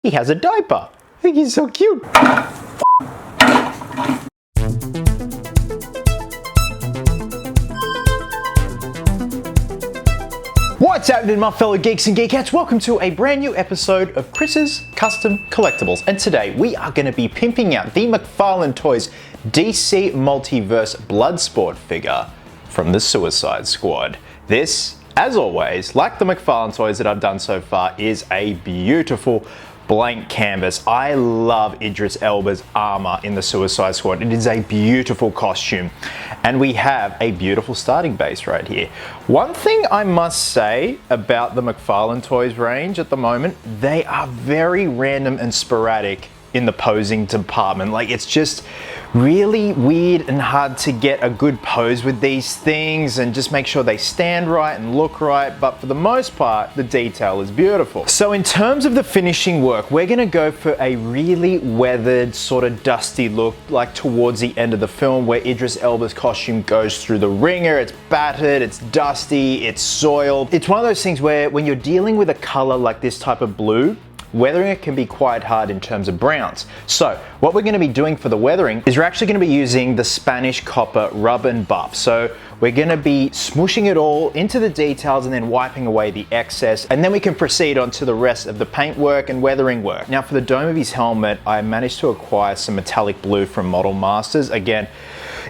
He has a diaper. I think he's so cute. What's happening, my fellow geeks and geekettes? Welcome to a brand new episode of Chris's Custom Collectibles. And today we are going to be pimping out the McFarlane Toys DC Multiverse Bloodsport figure from the Suicide Squad. This, as always, like the McFarlane Toys that I've done so far, is a beautiful blank canvas. I love Idris Elba's armor in the Suicide Squad. It is a beautiful costume. And we have a beautiful starting base right here. One thing I must say about the McFarlane Toys range at the moment, they are very random and sporadic in the posing department. Like, it's just really weird and hard to get a good pose with these things and just make sure they stand right and look right, but for the most part the detail is beautiful. So in terms of the finishing work, we're gonna go for a really weathered, sort of dusty look, like towards the end of the film where Idris Elba's costume goes through the ringer. It's battered, it's dusty, it's soiled. It's one of those things where when you're dealing with a color like this type of blue, weathering it can be quite hard in terms of browns. So what we're going to be doing for the weathering is we're actually going to be using the Spanish copper rub and buff. So we're going to be smooshing it all into the details and then wiping away the excess, and then we can proceed on to the rest of the paint work and weathering work. Now for the dome of his helmet, I managed to acquire some metallic blue from Model Masters. Again,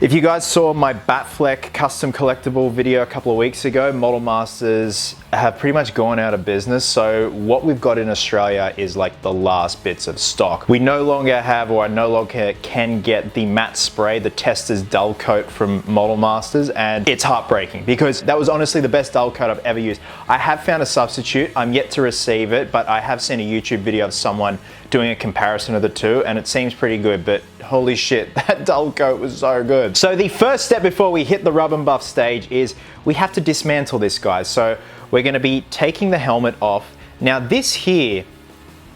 if you guys saw my Batfleck custom collectible video a couple of weeks ago, Model Masters have pretty much gone out of business. So what we've got in Australia is like the last bits of stock. We no longer have, or I no longer can get the matte spray, the Tester's dull coat from Model Masters, and it's heartbreaking because that was honestly the best dull coat I've ever used. I have found a substitute. I'm yet to receive it, but I have seen a YouTube video of someone doing a comparison of the two and it seems pretty good, but holy shit, that dull coat was so good. So the first step before we hit the rub and buff stage is we have to dismantle this, guys. So we're going to be taking the helmet off. Now this here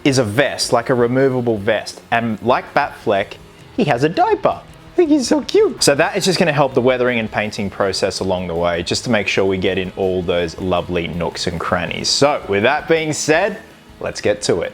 is a vest, like a removable vest, and like Batfleck, he has a diaper. I think he's so cute. So that is just going to help the weathering and painting process along the way, just to make sure we get in all those lovely nooks and crannies. So with that being said, let's get to it.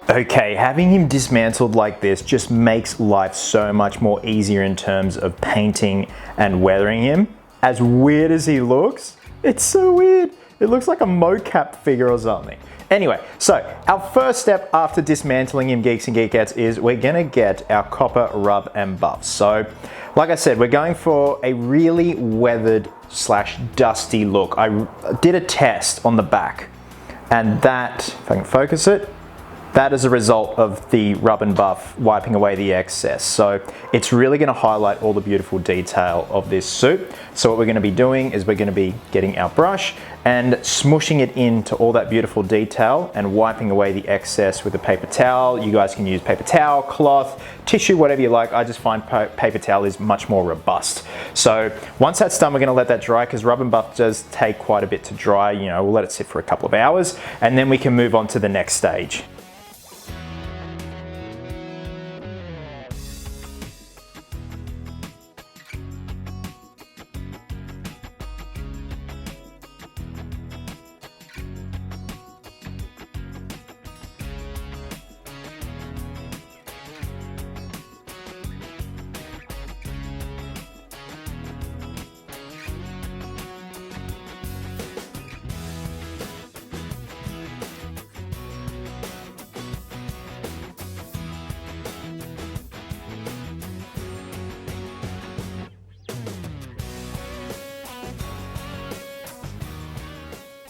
Okay, having him dismantled like this just makes life so much more easier in terms of painting and weathering him. As weird as he looks, it's so weird. It looks like a mocap figure or something. Anyway, so our first step after dismantling him, Geeks and Geekettes, is we're gonna get our copper rub and buff. So, like I said, we're going for a really weathered slash dusty look. I did a test on the back, and that, if I can focus it, that is a result of the rub and buff wiping away the excess. So it's really going to highlight all the beautiful detail of this suit. So what we're going to be doing is we're going to be getting our brush and smooshing it into all that beautiful detail and wiping away the excess with a paper towel. You guys can use paper towel, cloth, tissue, whatever you like. I just find paper towel is much more robust. So once that's done, we're going to let that dry because rub and buff does take quite a bit to dry. You know, we'll let it sit for a couple of hours and then we can move on to the next stage.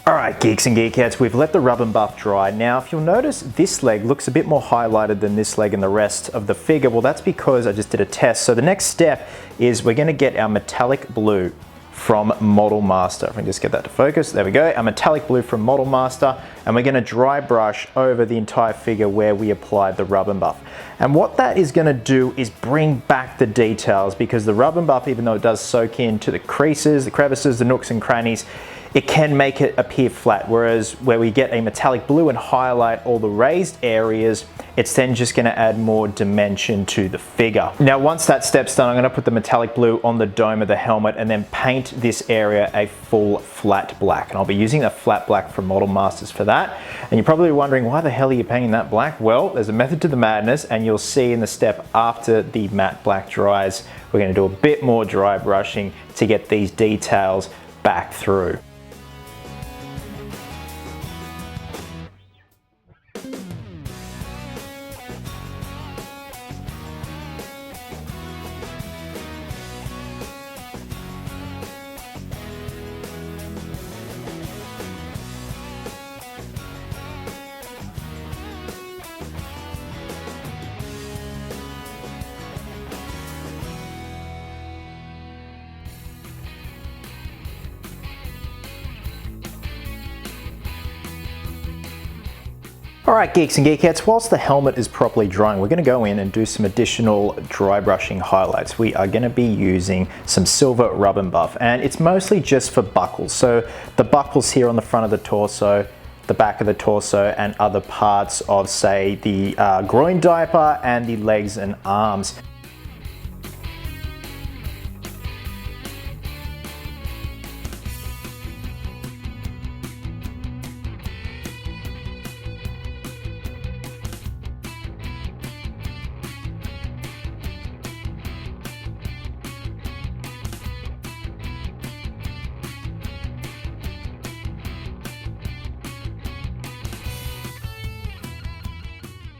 Alright, Geeks and Geekettes, we've let the rub and buff dry. Now, if you'll notice, this leg looks a bit more highlighted than this leg and the rest of the figure. Well, that's because I just did a test. So the next step is we're going to get our metallic blue from Model Master. If we can just get that to focus, there we go, a metallic blue from Model Master, and we're gonna dry brush over the entire figure where we applied the rub and buff. And what that is gonna do is bring back the details, because the rub and buff, even though it does soak into the creases, the crevices, the nooks and crannies, it can make it appear flat, whereas where we get a metallic blue and highlight all the raised areas, it's then just going to add more dimension to the figure. Now once that step's done, I'm going to put the metallic blue on the dome of the helmet and then paint this area a full flat black. And I'll be using a flat black from Model Masters for that. And you're probably wondering, why the hell are you painting that black? Well, there's a method to the madness, and you'll see in the step after the matte black dries, we're going to do a bit more dry brushing to get these details back through. Alright Geeks and Geekettes, whilst the helmet is properly drying, we're going to go in and do some additional dry brushing highlights. We are going to be using some silver rub and buff, and it's mostly just for buckles. So the buckles here on the front of the torso, the back of the torso, and other parts of, say, the groin diaper and the legs and arms.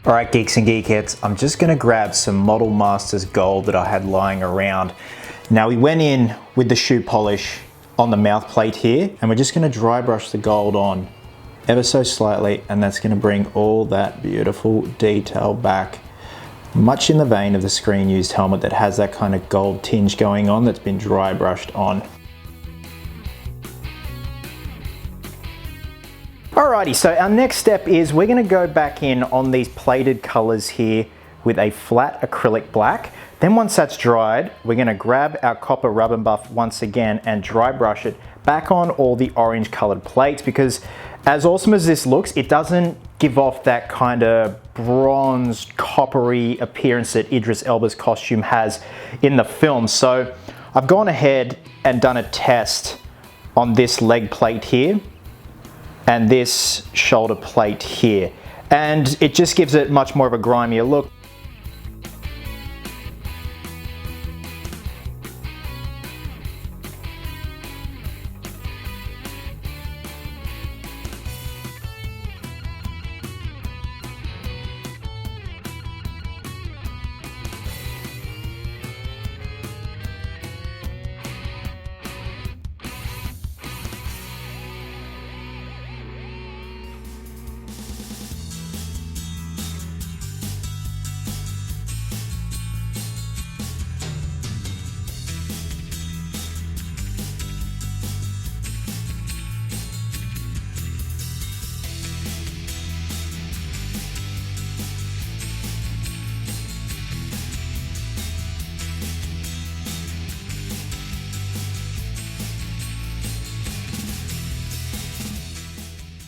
Alright Geeks and Geekettes, I'm just going to grab some Model Masters gold that I had lying around. Now we went in with the shoe polish on the mouth plate here, and we're just going to dry brush the gold on ever so slightly, and that's going to bring all that beautiful detail back, much in the vein of the screen used helmet that has that kind of gold tinge going on that's been dry brushed on. Alrighty, so our next step is we're going to go back in on these plated colors here with a flat acrylic black. Then once that's dried, we're going to grab our copper rub and buff once again and dry brush it back on all the orange colored plates, because as awesome as this looks, it doesn't give off that kind of bronze coppery appearance that Idris Elba's costume has in the film. So I've gone ahead and done a test on this leg plate here and this shoulder plate here, and it just gives it much more of a grimier look.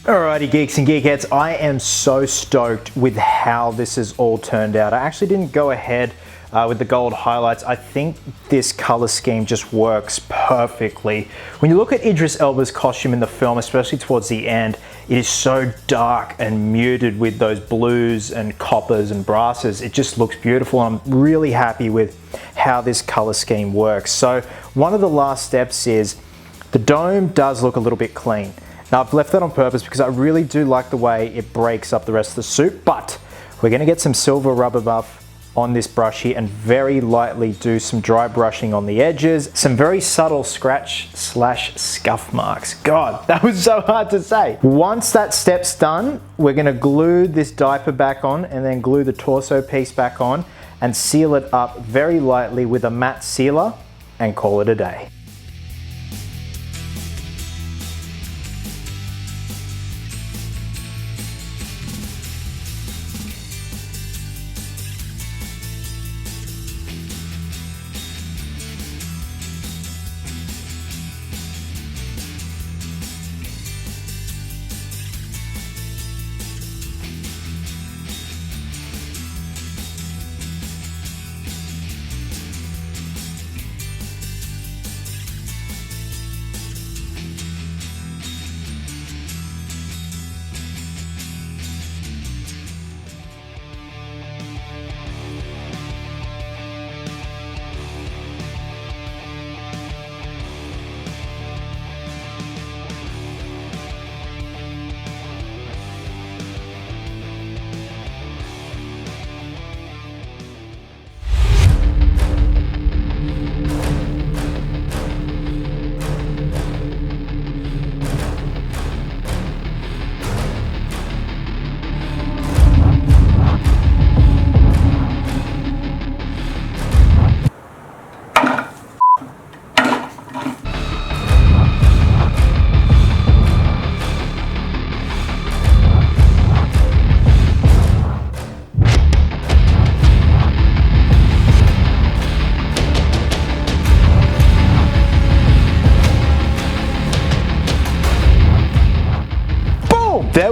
Alrighty Geeks and Geekettes, I am so stoked with how this has all turned out. I actually didn't go ahead with the gold highlights. I think this color scheme just works perfectly. When you look at Idris Elba's costume in the film, especially towards the end, it is so dark and muted with those blues and coppers and brasses. It just looks beautiful. I'm really happy with how this color scheme works. So one of the last steps is the dome does look a little bit clean. Now I've left that on purpose because I really do like the way it breaks up the rest of the suit, but we're going to get some silver rubber buff on this brush here and very lightly do some dry brushing on the edges, some very subtle scratch slash scuff marks. God, that was so hard to say. Once that step's done, we're going to glue this diaper back on and then glue the torso piece back on and seal it up very lightly with a matte sealer and call it a day.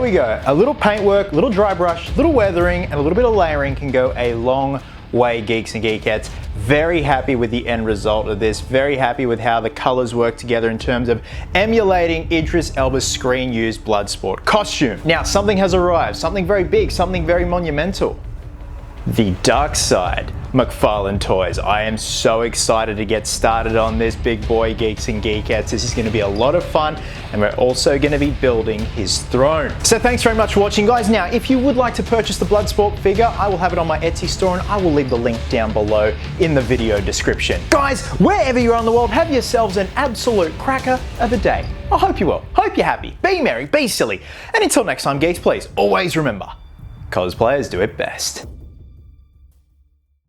we go. A little paintwork, a little dry brush, a little weathering, and a little bit of layering can go a long way, Geeks and Geekettes. Very happy with the end result of this. Very happy with how the colors work together in terms of emulating Idris Elba's screen-used Bloodsport costume. Now, something has arrived. Something very big, something very monumental. The dark side, McFarlane Toys. I am so excited to get started on this big boy, Geeks and Geekettes. This is going to be a lot of fun, and we're also going to be building his throne. So thanks very much for watching, guys. Now, if you would like to purchase the Bloodsport figure, I will have it on my Etsy store, and I will leave the link down below in the video description. Guys, wherever you are in the world, have yourselves an absolute cracker of a day. I hope you will. Hope you're happy. Be merry, be silly. And until next time, geeks, please always remember, cosplayers do it best.